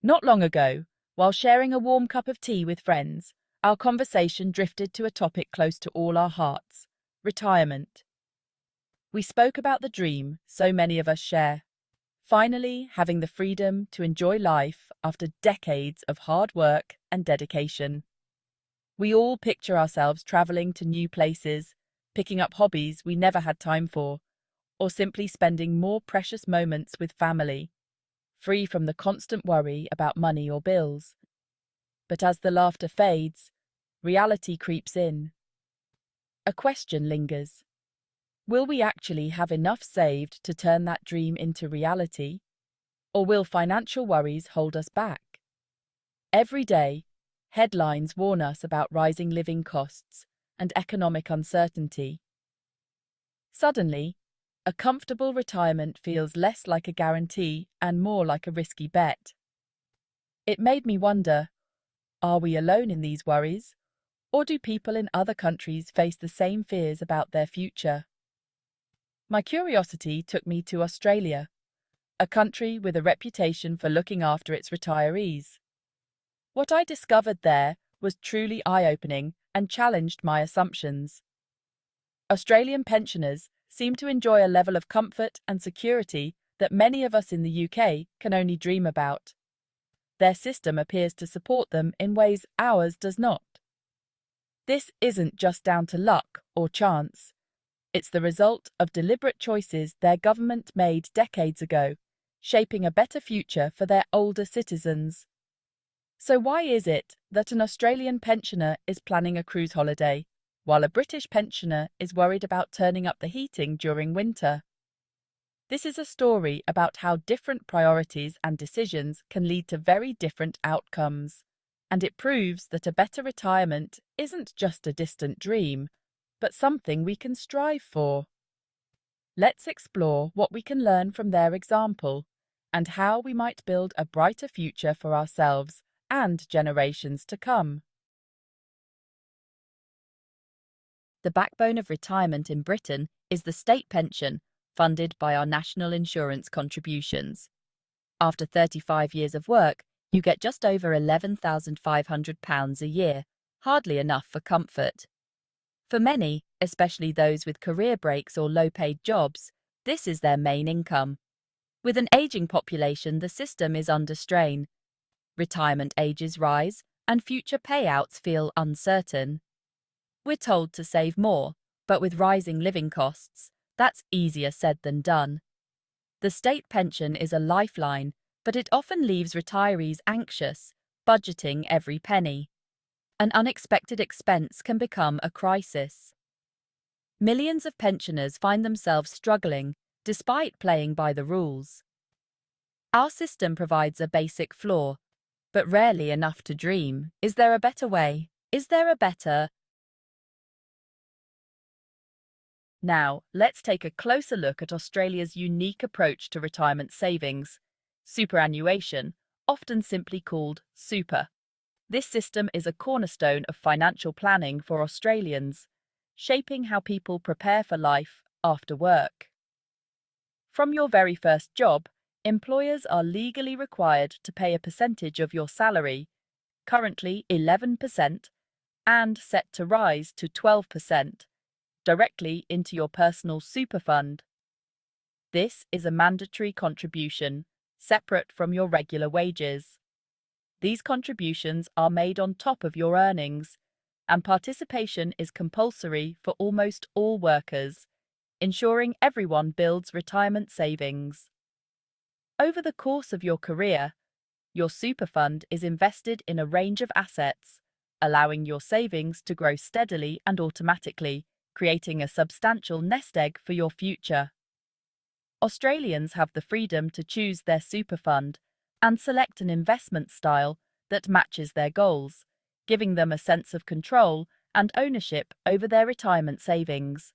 Not long ago, while sharing a warm cup of tea with friends, our conversation drifted to a topic close to all our hearts: retirement. We spoke about the dream so many of us share, finally having the freedom to enjoy life after decades of hard work and dedication. We all picture ourselves traveling to new places, picking up hobbies we never had time for, or simply spending more precious moments with family, free from the constant worry about money or bills. But as the laughter fades, reality creeps in. A question lingers. Will we actually have enough saved to turn that dream into reality? Or will financial worries hold us back? Every day, headlines warn us about rising living costs and economic uncertainty. Suddenly, a comfortable retirement feels less like a guarantee and more like a risky bet. It made me wonder, are we alone in these worries? Or do people in other countries face the same fears about their future? My curiosity took me to Australia, a country with a reputation for looking after its retirees. What I discovered there was truly eye-opening and challenged my assumptions. Australian pensioners seem to enjoy a level of comfort and security that many of us in the UK can only dream about. Their system appears to support them in ways ours does not. This isn't just down to luck or chance. It's the result of deliberate choices their government made decades ago, shaping a better future for their older citizens. So why is it that an Australian pensioner is planning a cruise holiday, while a British pensioner is worried about turning up the heating during winter? This is a story about how different priorities and decisions can lead to very different outcomes, and it proves that a better retirement isn't just a distant dream, but something we can strive for. Let's explore what we can learn from their example and how we might build a brighter future for ourselves and generations to come. The backbone of retirement in Britain is the state pension, funded by our national insurance contributions. After 35 years of work, you get just over £11,500 a year, hardly enough for comfort. For many, especially those with career breaks or low-paid jobs, this is their main income. With an aging population, the system is under strain. Retirement ages rise, and future payouts feel uncertain. We're told to save more, but with rising living costs, that's easier said than done. The state pension is a lifeline, but it often leaves retirees anxious, budgeting every penny. An unexpected expense can become a crisis. Millions of pensioners find themselves struggling, despite playing by the rules. Our system provides a basic floor, but rarely enough to dream. Is there a better way? Is there a better? Now, let's take a closer look at Australia's unique approach to retirement savings, superannuation, often simply called super. This system is a cornerstone of financial planning for Australians, shaping how people prepare for life after work. From your very first job, employers are legally required to pay a percentage of your salary, currently 11%, and set to rise to 12%, directly into your personal super fund. This is a mandatory contribution, separate from your regular wages. These contributions are made on top of your earnings, and participation is compulsory for almost all workers, ensuring everyone builds retirement savings. Over the course of your career, your super fund is invested in a range of assets, allowing your savings to grow steadily and automatically, creating a substantial nest egg for your future. Australians have the freedom to choose their super fund and select an investment style that matches their goals, giving them a sense of control and ownership over their retirement savings.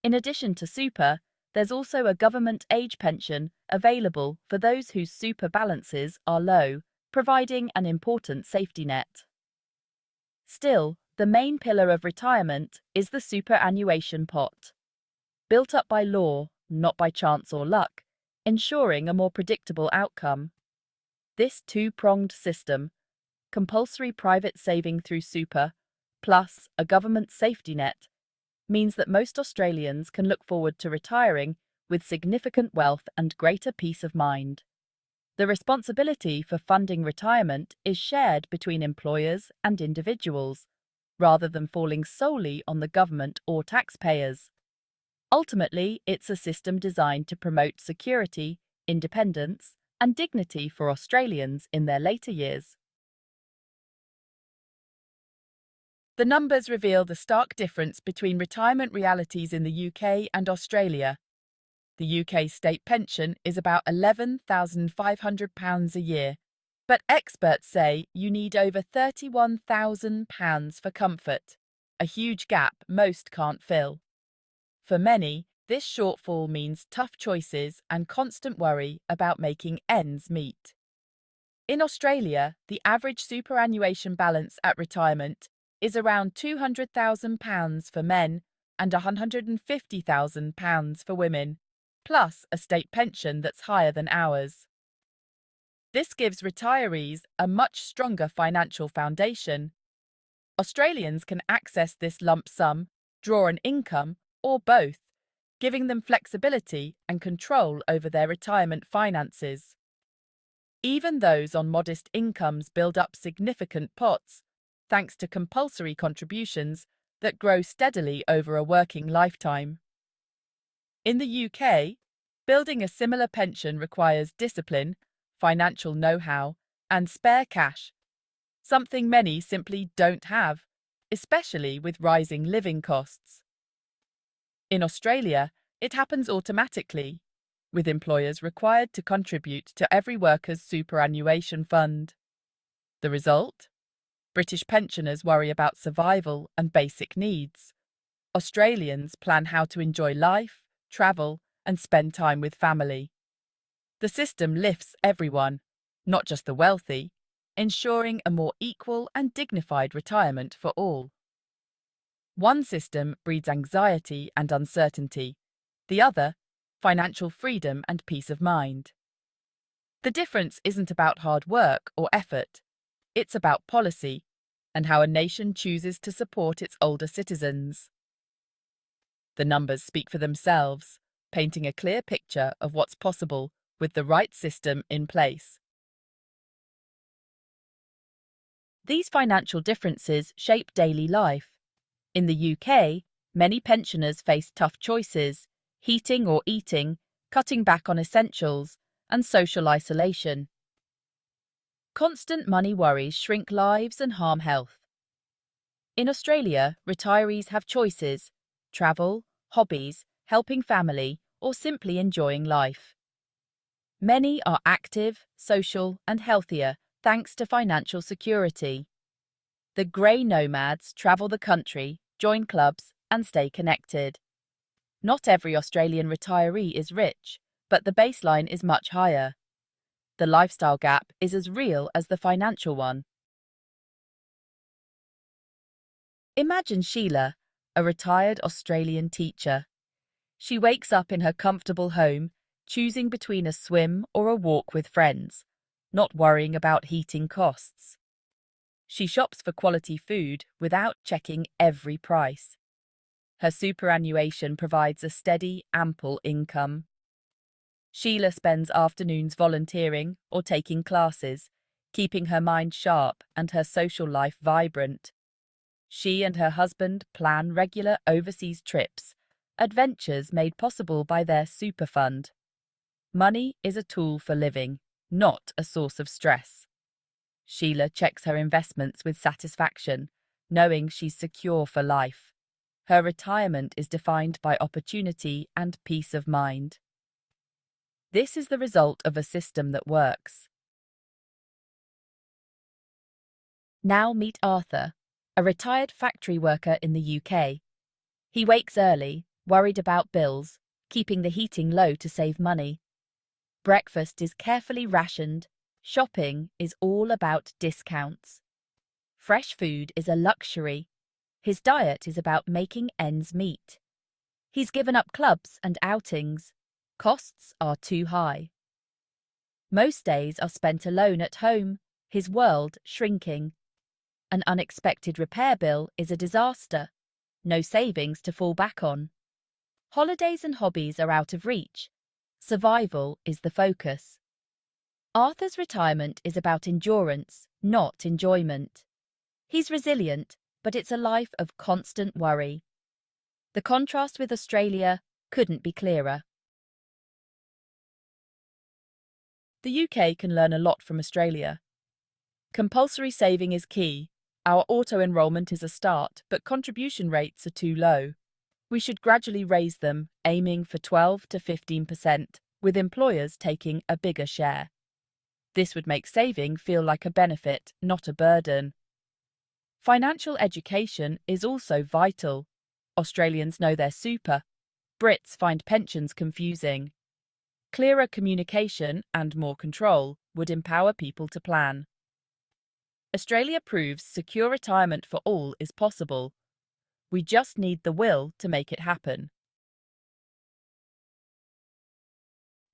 In addition to super, there's also a government age pension available for those whose super balances are low, providing an important safety net. Still, the main pillar of retirement is the superannuation pot. Built up by law, not by chance or luck, ensuring a more predictable outcome. This two-pronged system, compulsory private saving through super, plus a government safety net, means that most Australians can look forward to retiring with significant wealth and greater peace of mind. The responsibility for funding retirement is shared between employers and individuals, rather than falling solely on the government or taxpayers. Ultimately, it's a system designed to promote security, independence, and dignity for Australians in their later years. The numbers reveal the stark difference between retirement realities in the UK and Australia. The UK state pension is about £11,500 a year, but experts say you need over £31,000 for comfort, a huge gap most can't fill. For many, this shortfall means tough choices and constant worry about making ends meet. In Australia, the average superannuation balance at retirement is around £200,000 for men and £150,000 for women, plus a state pension that's higher than ours. This gives retirees a much stronger financial foundation. Australians can access this lump sum, draw an income, or both, giving them flexibility and control over their retirement finances. Even those on modest incomes build up significant pots, thanks to compulsory contributions that grow steadily over a working lifetime. In the UK, building a similar pension requires discipline, financial know-how, and spare cash, something many simply don't have, especially with rising living costs. In Australia, it happens automatically, with employers required to contribute to every worker's superannuation fund. The result? British pensioners worry about survival and basic needs. Australians plan how to enjoy life, travel, and spend time with family. The system lifts everyone, not just the wealthy, ensuring a more equal and dignified retirement for all. One system breeds anxiety and uncertainty, the other, financial freedom and peace of mind. The difference isn't about hard work or effort, it's about policy and how a nation chooses to support its older citizens. The numbers speak for themselves, painting a clear picture of what's possible with the right system in place. These financial differences shape daily life. In the UK, many pensioners face tough choices: heating or eating, cutting back on essentials, and social isolation. Constant money worries shrink lives and harm health. In Australia, retirees have choices: travel, hobbies, helping family, or simply enjoying life. Many are active, social, and healthier thanks to financial security. The grey nomads travel the country, join clubs, and stay connected. Not every Australian retiree is rich, but the baseline is much higher. The lifestyle gap is as real as the financial one. Imagine Sheila, a retired Australian teacher. She wakes up in her comfortable home, choosing between a swim or a walk with friends, not worrying about heating costs. She shops for quality food without checking every price. Her superannuation provides a steady, ample income. Sheila spends afternoons volunteering or taking classes, keeping her mind sharp and her social life vibrant. She and her husband plan regular overseas trips, adventures made possible by their super fund. Money is a tool for living, not a source of stress. Sheila checks her investments with satisfaction, knowing she's secure for life. Her retirement is defined by opportunity and peace of mind. This is the result of a system that works. Now meet Arthur, a retired factory worker in the UK. He wakes early, worried about bills, keeping the heating low to save money. Breakfast is carefully rationed. Shopping is all about discounts. Fresh food is a luxury. His diet is about making ends meet. He's given up clubs and outings. Costs are too high. Most days are spent alone at home, his world shrinking. An unexpected repair bill is a disaster. No savings to fall back on. Holidays and hobbies are out of reach. Survival is the focus. Arthur's retirement is about endurance, not enjoyment. He's resilient, but it's a life of constant worry. The contrast with Australia couldn't be clearer. The UK can learn a lot from Australia. Compulsory saving is key. Our auto-enrolment is a start, but contribution rates are too low. We should gradually raise them, aiming for 12 to 15%, with employers taking a bigger share. This would make saving feel like a benefit, not a burden. Financial education is also vital. Australians know their super. Brits find pensions confusing. Clearer communication and more control would empower people to plan. Australia proves secure retirement for all is possible. We just need the will to make it happen.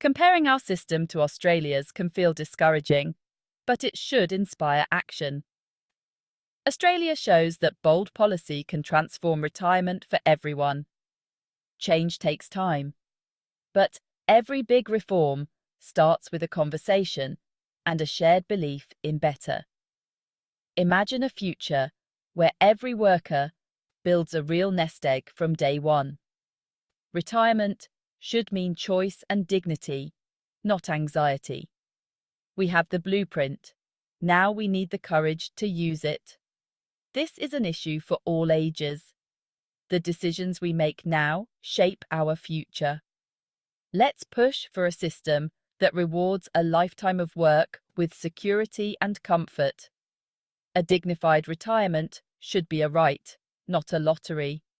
Comparing our system to Australia's can feel discouraging, but it should inspire action. Australia shows that bold policy can transform retirement for everyone. Change takes time, but every big reform starts with a conversation and a shared belief in better. Imagine a future where every worker builds a real nest egg from day one. Retirement should mean choice and dignity, not anxiety. We have the blueprint. Now we need the courage to use it. This is an issue for all ages. The decisions we make now shape our future. Let's push for a system that rewards a lifetime of work with security and comfort. A dignified retirement should be a right, not a lottery.